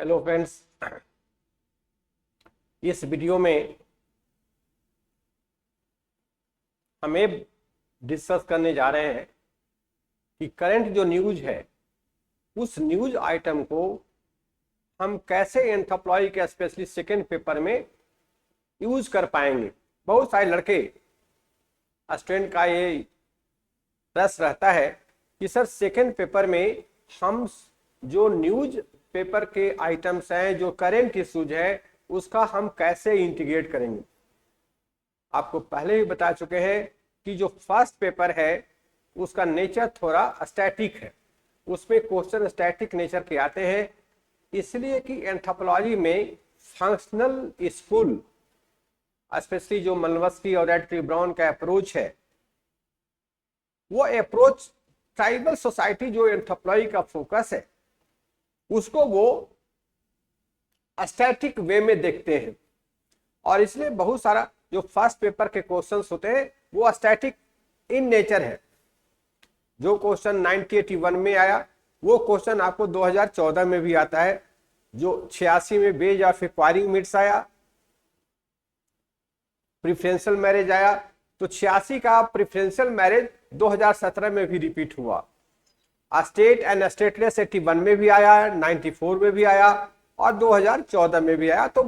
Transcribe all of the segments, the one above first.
Hello friends, इस video में हम ये डिस्कस करने जा रहे हैं कि करंट जो न्यूज है उस न्यूज आइटम को हम कैसे एंथ्रोपोलॉजी के स्पेशली सेकेंड पेपर में यूज कर पाएंगे। बहुत सारे लड़के स्टूडेंट का ये प्रश्न रहता है कि सर सेकेंड पेपर में हम जो न्यूज पेपर के आइटम्स हैं, जो करंट इश्यूज है, उसका हम कैसे इंटीग्रेट करेंगे। आपको पहले ही बता चुके हैं कि जो फर्स्ट पेपर है उसका नेचर थोड़ा स्टैटिक है, उसमें क्वेश्चन स्टैटिक नेचर के आते हैं, इसलिए कि एंथ्रोपोलॉजी में फंक्शनल स्कूल स्पेशली जो मलवस्की और रेडक्लिफ ब्राउन का अप्रोच है, वो अप्रोच ट्राइबल सोसाइटी जो एंथ्रोपोलॉजी का फोकस है उसको वो स्टैटिक वे में देखते हैं, और इसलिए बहुत सारा जो फर्स्ट पेपर के क्वेश्चंस होते हैं वो स्टैटिक इन नेचर है। जो क्वेश्चन 1981 में आया वो क्वेश्चन आपको 2014 में भी आता है। जो 86 में बेज ऑफ एक्वायरिंग मिट्स आया, प्रिफरेंशियल मैरिज आया, तो 86 का प्रिफरेंशियल मैरिज 2017 में भी रिपीट हुआ। स्टेट एंड स्टेटलेस 81 में भी आया, 94 में भी आया और 2014 में भी आया। तो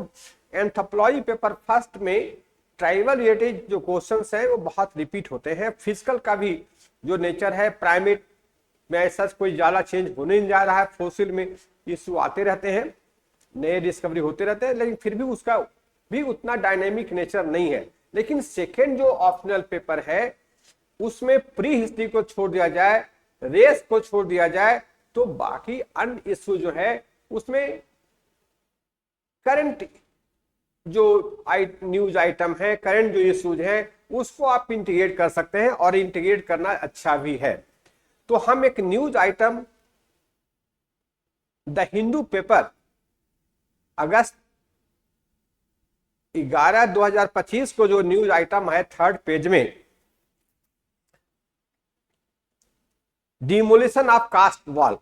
एंथ्रोपोलॉजी पेपर फर्स्ट में ट्राइबल रिलेटेड जो क्वेश्चंस हैं वो बहुत रिपीट होते हैं। फिजिकल का भी जो नेचर है, प्राइमेट में ऐसा कोई ज्यादा चेंज होने नहीं जा रहा है, फोसिल में इश्यू आते रहते हैं, नए डिस्कवरी होते रहते हैं, लेकिन फिर भी उसका भी उतना डायनेमिक नेचर नहीं है। लेकिन सेकेंड जो ऑप्शनल पेपर है उसमें प्री हिस्ट्री को छोड़ दिया जाए, रेस को छोड़ दिया जाए, तो बाकी अन्य इश्यू जो है उसमें करंट जो न्यूज आइटम है, करंट जो इश्यूज है, उसको आप इंटीग्रेट कर सकते हैं और इंटीग्रेट करना अच्छा भी है। तो हम एक news item the Hindu paper August 11 2025 को जो न्यूज आइटम है थर्ड पेज में, demolition of caste wall,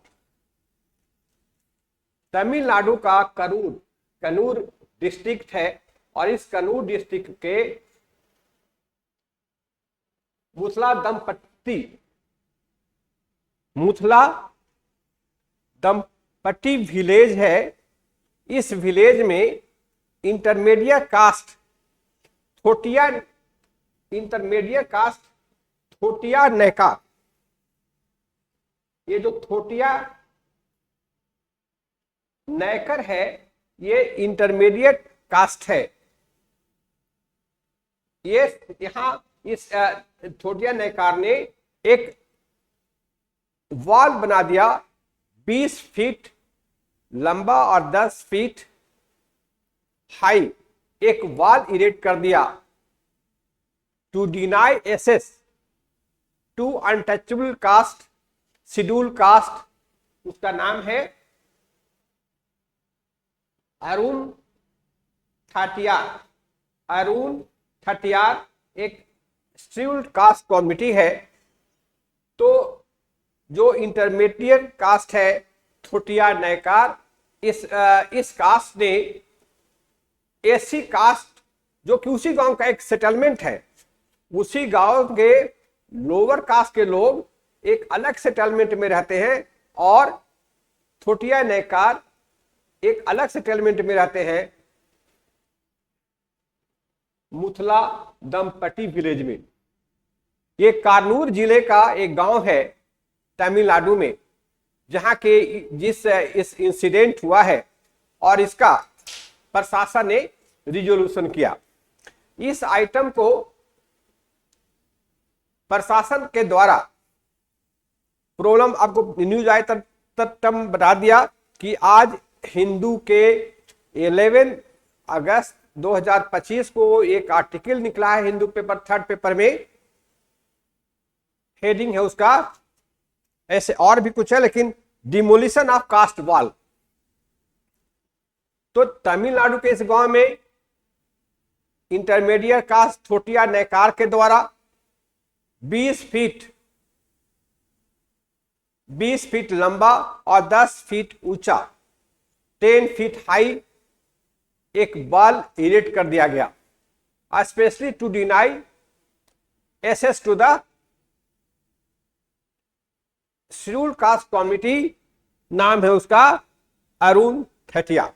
Tamil Nadu का कनूर डिस्ट्रिक्ट है, और इस कनूर डिस्ट्रिक्ट के मुथला दमपट्टी विलेज है। इस विलेज में इंटरमीडिएट कास्ट थोटिया नैका, ये जो थोटिया नैकर है ये इंटरमीडिएट कास्ट है। ये यहां इस थोटिया नैकार ने एक वॉल बना दिया 20 फीट लंबा और 10 फीट हाई, एक वॉल इरेक्ट कर दिया to deny access to untouchable caste, schedule caste. उसका नाम है अरुण ठटियार, एक शेड्यूल्ड कास्ट कमिटी है। तो जो इंटरमीडिएट कास्ट है थोटिया नैकार, इस कास्ट ने एसी कास्ट, जो कि उसी गांव का एक सेटलमेंट है, उसी गांव के लोअर कास्ट के लोग एक अलग सेटलमेंट में रहते हैं और थोटिया नैकार एक अलग सेटलमेंट में रहते हैं मुथला दमपट्टी विलेज में। ये कार्नूर जिले का एक गांव है तमिलनाडु में, जहां के इस इंसिडेंट हुआ है और इसका प्रशासन ने रिजोल्यूशन किया। इस आइटम को प्रशासन के द्वारा प्रॉब्लम आपको न्यूज आइटम बता दिया कि आज हिंदू के 11 अगस्त 2025 को एक आर्टिकल निकला है हिंदू पेपर थर्ड पेपर में, हेडिंग है उसका, ऐसे और भी कुछ है लेकिन डिमोलिशन ऑफ कास्ट वॉल। तो तमिलनाडु के इस गांव में इंटरमीडिएट कास्ट थोटिया नैकार के द्वारा 20 फीट लंबा और 10 फीट ऊंचा 10 फीट हाई एक वॉल इरेक्ट कर दिया गया, specially to deny access to the scheduled caste community. नाम है उसका अरुण थेटिया।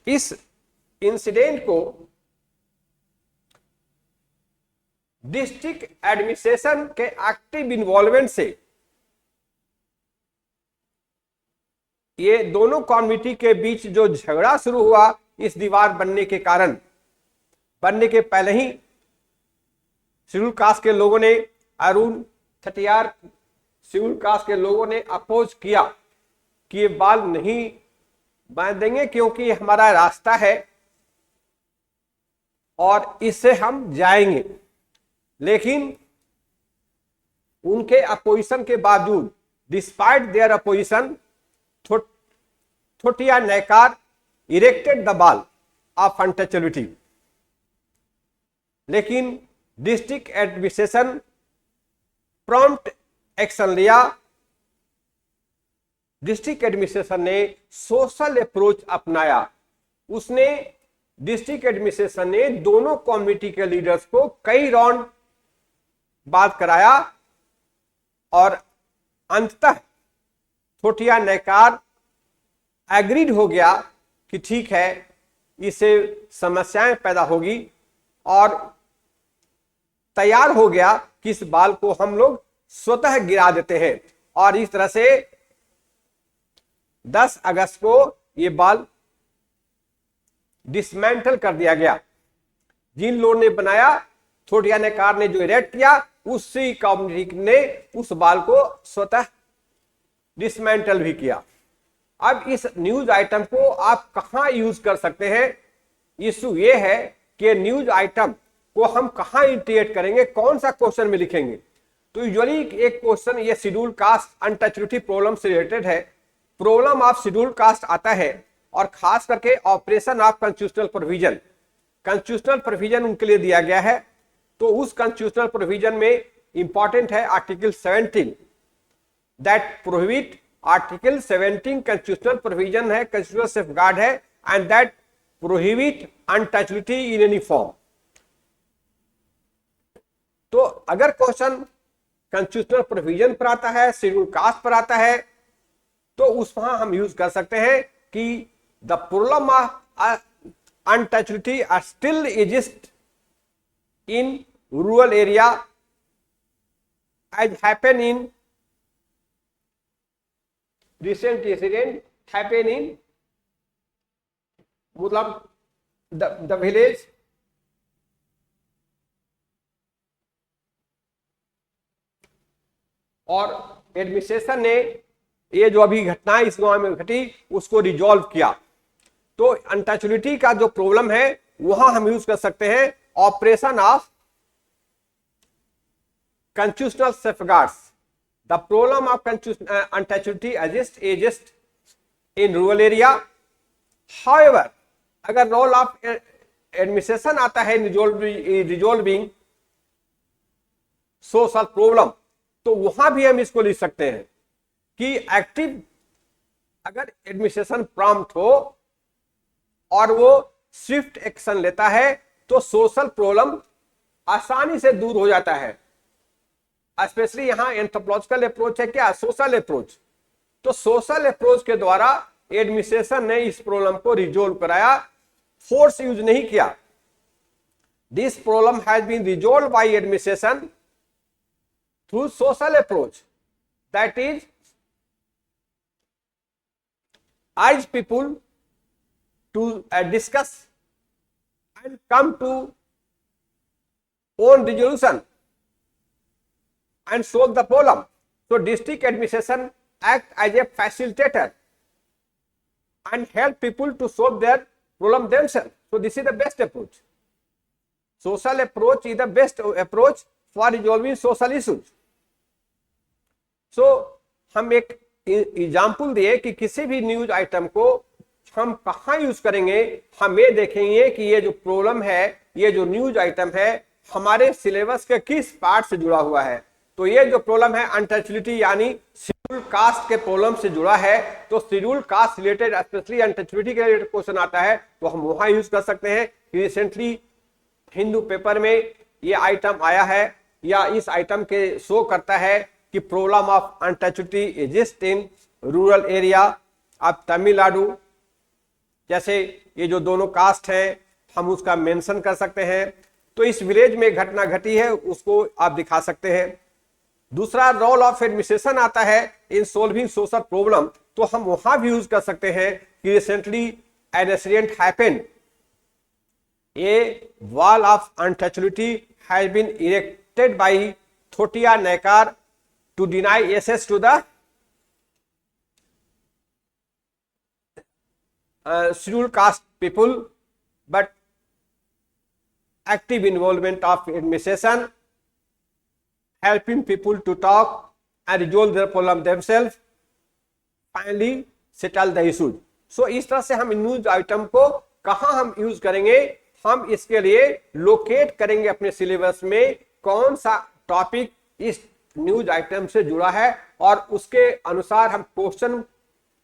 इस इंसिडेंट को डिस्ट्रिक्ट एडमिनिस्ट्रेशन के एक्टिव इन्वॉल्वमेंट से ये दोनों कम्युनिटी के बीच जो झगड़ा शुरू हुआ इस दीवार बनने के कारण, बनने के पहले ही शेड्यूल कास्ट के लोगों ने, अरुण थटियार शेड्यूल कास्ट के लोगों ने अपोज किया कि ये बाल नहीं बांधेंगे क्योंकि ये हमारा रास्ता है और इससे हम जाएंगे। लेकिन उनके अपोजिशन के बावजूद, despite their opposition, Thottiya Naicker erected the wall of untouchability. लेकिन डिस्ट्रिक्ट एडमिनिस्ट्रेशन प्रॉम्प्ट एक्शन लिया। डिस्ट्रिक्ट एडमिनिस्ट्रेशन ने सोशल अप्रोच अपनाया। उसने डिस्ट्रिक्ट एडमिनिस्ट्रेशन ने दोनों कम्युनिटी के लीडर्स को कई राउंड बात कराया और अंततः थोटिया नेकार एग्रीड हो गया कि ठीक है, इससे समस्याएं पैदा होगी, और तैयार हो गया कि इस बाल को हम लोग स्वतः गिरा देते हैं। और इस तरह से 10 अगस्त को ये बाल डिसमेंटल कर दिया गया। जिन लोगों ने बनाया, थोटिया नेकार ने जो इरेक्ट किया, उसी कम्युनिटी ने उस बाल को स्वतः डिसमेंटल भी किया। अब इस न्यूज आइटम को आप कहां यूज कर सकते हैं? इशू ये है कि न्यूज आइटम को हम कहां इंटीग्रेट करेंगे, कौन सा क्वेश्चन में लिखेंगे। तो यूजुअली एक क्वेश्चन ये शेड्यूल कास्ट अनटचेबिलिटी प्रॉब्लम से रिलेटेड है। प्रॉब्लम ऑफ शेड्यूल कास्ट आता है और खास करके operation of constitutional provision, constitutional provision उनके लिए दिया गया है। तो उस कॉन्स्टिट्यूशनल प्रोविजन में इंपॉर्टेंट है article 17 that prohibit. Article 17 constitutional provision है, कॉन्स्टिट्यूशनल सेफगार्ड है, and that prohibit untouchability in any form. तो अगर क्वेश्चन कॉन्स्टिट्यूशनल प्रोविजन पर आता है, शेड्यूल कास्ट पर आता है, तो उस वहां हम यूज कर सकते हैं कि the problem of untouchability are still exist in rural area as happen in recent incident happen in मतलब the village और एडमिनिस्ट्रेशन ने ये जो अभी घटना इस गांव में घटी उसको रिजॉल्व किया। तो अनटचेबिलिटी का जो प्रॉब्लम है वहां हम यूज कर सकते हैं operation of constitutional safeguards. The problem of untouchability exists in rural area. However, अगर रोल ऑफ एडमिनिस्ट्रेशन आता है रिजॉल्विंग सोशल प्रॉब्लम, तो वहां भी हम इसको लिख सकते हैं कि एक्टिव अगर एडमिनिस्ट्रेशन प्रॉम्प्ट हो और वो स्विफ्ट एक्शन लेता है तो सोशल प्रॉब्लम आसानी से दूर हो जाता है। स्पेशली यहां एंथ्रोपोलॉजिकल अप्रोच है क्या, सोशल अप्रोच। तो सोशल अप्रोच के द्वारा एडमिनिस्ट्रेशन ने इस प्रॉब्लम को रिजोल्व कराया, फोर्स यूज नहीं किया। This problem has been resolve by administration through social approach, that is urge people to discuss and come to own resolution and solve the problem. So district administration act as a facilitator and help people to solve their problem themselves. So this is the best approach. Social approach is the best approach for resolving social issues. So हम एक example दिए कि किसी भी news item को हम कहां use करेंगे। हम ये देखेंगे कि ये जो प्रॉब्लम है, ये जो न्यूज आइटम है, हमारे सिलेबस के किस पार्ट से जुड़ा हुआ है। तो तो ये जो प्रॉब्लम है अनटचेबिलिटी यानी शेड्यूल कास्ट के प्रॉब्लम से जुड़ा है, तो schedule caste related specially untouchability के रिलेटेड क्वेश्चन आता है तो हम वहां यूज कर सकते हैं। रिसेंटली हिंदू पेपर में ये आइटम आया है या इस आइटम के शो करता है कि problem of untouchability exist in rural area of Tamil Nadu. जैसे ये जो दोनों कास्ट है हम उसका मेंशन कर सकते हैं, तो इस विलेज में घटना घटी है उसको आप दिखा सकते हैं। दूसरा रोल ऑफ एडमिनिस्ट्रेशन आता है इन सोल्विंग सोशल प्रॉब्लम, तो हम वहां भी यूज कर सकते हैं कि recently an incident happened, a wall of untouchability has been erected by Thottiya Naicker to deny access to the scheduled caste people, but active involvement of administration helping people to talk and resolve their problem themselves, finally settle the issues. So इस तरह से हम news item को कहां हम use करेंगे, हम इसके लिए लोकेट करेंगे अपने सिलेबस में कौन सा टॉपिक इस न्यूज आइटम से जुड़ा है और उसके अनुसार हम क्वेश्चन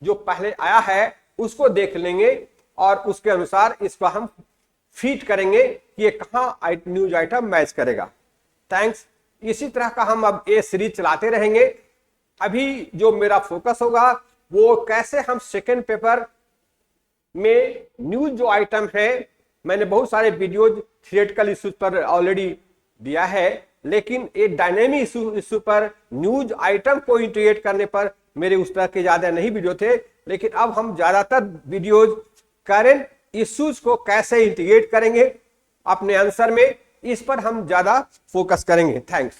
जो पहले आया है उसको देख लेंगे और उसके अनुसार इसको हम फीड करेंगे कि ये कहां न्यूज आइटम मैच करेगा। थैंक्स। इसी तरह का हम अब ये सीरीज चलाते रहेंगे। अभी जो मेरा फोकस होगा वो कैसे हम सेकंड पेपर में न्यूज जो आइटम है, मैंने बहुत सारे वीडियोज थियोरेटिकल इश्यूज पर ऑलरेडी दिया है, लेकिन एक डायनेमिक इशू पर न्यूज आइटम को इंटीग्रेट करने पर मेरे उस तरह के ज्यादा नहीं वीडियो थे, लेकिन अब हम ज्यादातर वीडियोज करंट इश्यूज को कैसे इंटीग्रेट करेंगे अपने आंसर में, इस पर हम ज्यादा फोकस करेंगे। थैंक्स।